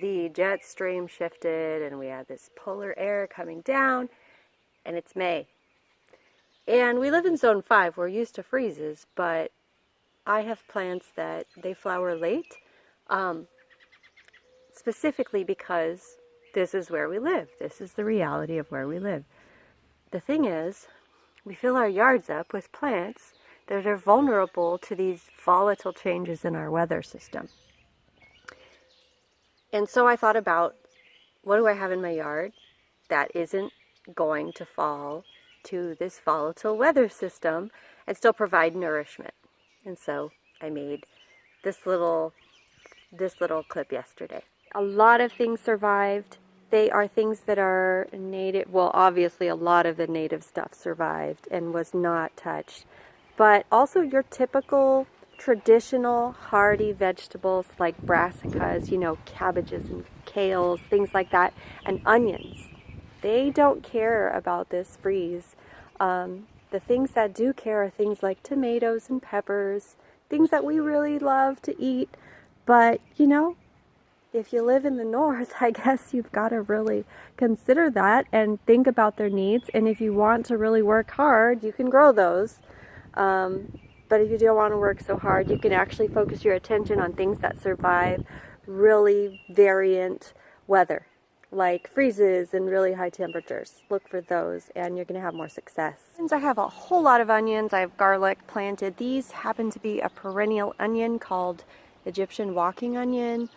the jet stream shifted and we had this polar air coming down, and it's May. And we live in zone 5, we're used to freezes, but I have plants that they flower late, specifically because this is where we live. This is the reality of where we live. The thing is, we fill our yards up with plants that are vulnerable to these volatile changes in our weather system. And so I thought about, what do I have in my yard that isn't going to fall to this volatile weather system and still provide nourishment? And so I made this little clip yesterday. A lot of things survived. They are things that are native. Well, obviously a lot of the native stuff survived and was not touched. But also your typical traditional hardy vegetables like brassicas, cabbages and kales, things like that, and onions. They don't care about this freeze. The things that do care are things like tomatoes and peppers, things that we really love to eat. But, if you live in the north, I guess you've got to really consider that and think about their needs. And if you want to really work hard, you can grow those. But if you don't want to work so hard, you can actually focus your attention on things that survive really variant weather, like freezes and really high temperatures. Look for those and you're going to have more success. Since I have a whole lot of onions, I have garlic planted. These happen to be a perennial onion called Egyptian walking onion.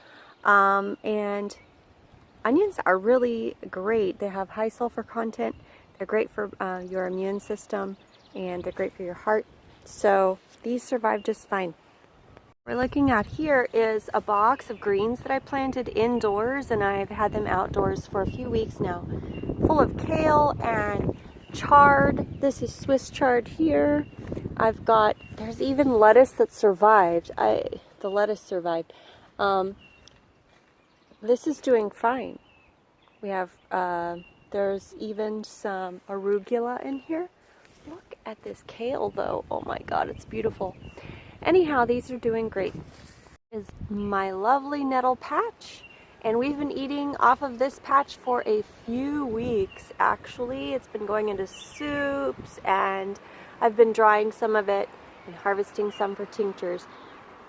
And onions are really great. They have high sulfur content. They're great for your immune system, and they're great for your heart. So these survive just fine. What we're looking at here is a box of greens that I planted indoors, and I've had them outdoors for a few weeks now, full of kale and chard. This is Swiss chard here. There's even lettuce that survived. The lettuce survived. This is doing fine. We have, there's even some arugula in here. Look at this kale though. Oh my God, it's beautiful. Anyhow, these are doing great. This is my lovely nettle patch. And we've been eating off of this patch for a few weeks, actually. It's been going into soups, and I've been drying some of it and harvesting some for tinctures.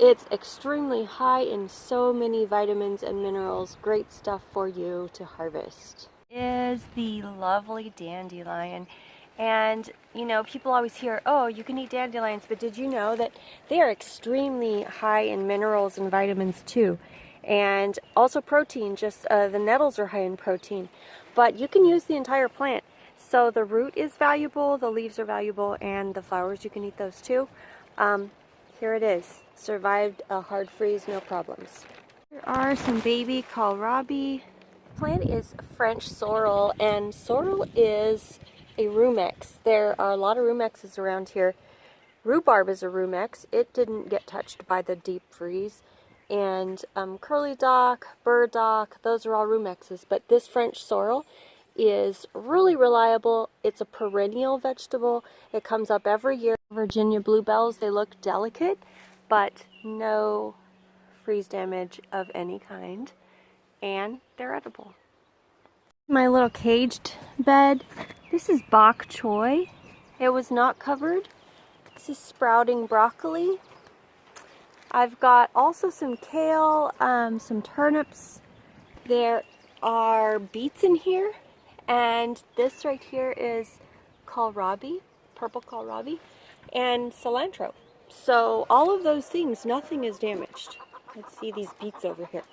It's extremely high in so many vitamins and minerals. Great stuff for you to harvest. Is the lovely dandelion. And, people always hear, oh, you can eat dandelions, but did you know that they are extremely high in minerals and vitamins too? And also protein, just the nettles are high in protein. But you can use the entire plant. So the root is valuable, the leaves are valuable, and the flowers, you can eat those too. Here it is. Survived a hard freeze, no problems. There are some baby kohlrabi. The plant is French sorrel, and sorrel is a rumex. There are a lot of rumexes around here. Rhubarb is a rumex. It didn't get touched by the deep freeze. And curly dock, burdock, those are all rumexes. But this French sorrel is really reliable. It's a perennial vegetable. It comes up every year. Virginia bluebells, they look delicate, but no freeze damage of any kind. And they're edible. My little caged bed. This is bok choy. It was not covered. This is sprouting broccoli. I've got also some kale, some turnips. There are beets in here. And this right here is kohlrabi, purple kohlrabi, and cilantro. So all of those things, nothing is damaged. Let's see these beets over here.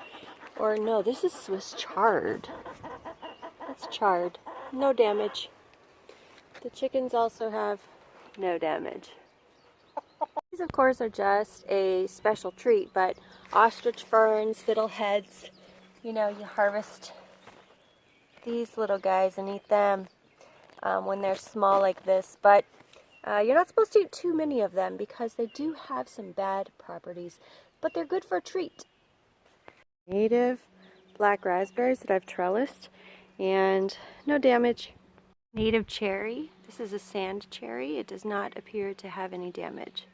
Or no, this is Swiss chard. That's chard. No damage. The chickens also have no damage. These, of course, are just a special treat, but ostrich ferns, fiddleheads, you harvest these little guys and eat them when they're small like this. But you're not supposed to eat too many of them because they do have some bad properties, but they're good for a treat. Native black raspberries that I've trellised, and no damage. Native cherry. This is a sand cherry. It does not appear to have any damage.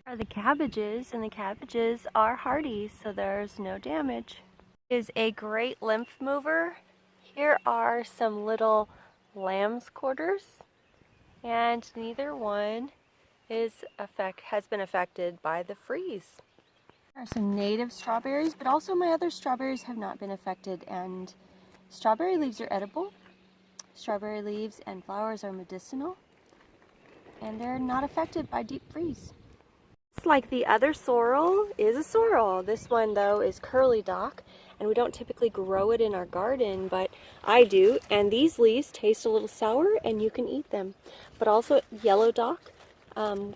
Are the cabbages, and the cabbages are hardy, so there's no damage. Is a great lymph mover. Here are some little lamb's quarters, and neither one has been affected by the freeze. There are some native strawberries, but also my other strawberries have not been affected, and strawberry leaves are edible. Strawberry leaves and flowers are medicinal, and they're not affected by deep freeze. It's like the other sorrel is a sorrel. This one though is curly dock, and we don't typically grow it in our garden, but I do, and these leaves taste a little sour and you can eat them. But also yellow dock,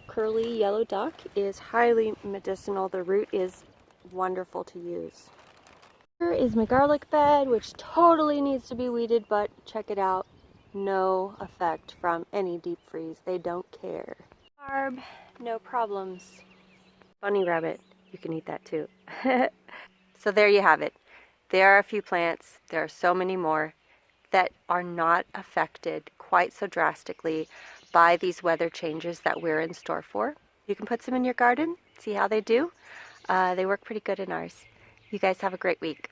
curly yellow dock is highly medicinal. The root is wonderful to use. Here is my garlic bed, which totally needs to be weeded, but check it out. No effect from any deep freeze. They don't care. Carb, no problems. Bunny rabbit, you can eat that too. So there you have it. There are a few plants, there are so many more, that are not affected quite so drastically by these weather changes that we're in store for. You can put some in your garden, see how they do. They work pretty good in ours. You guys have a great week.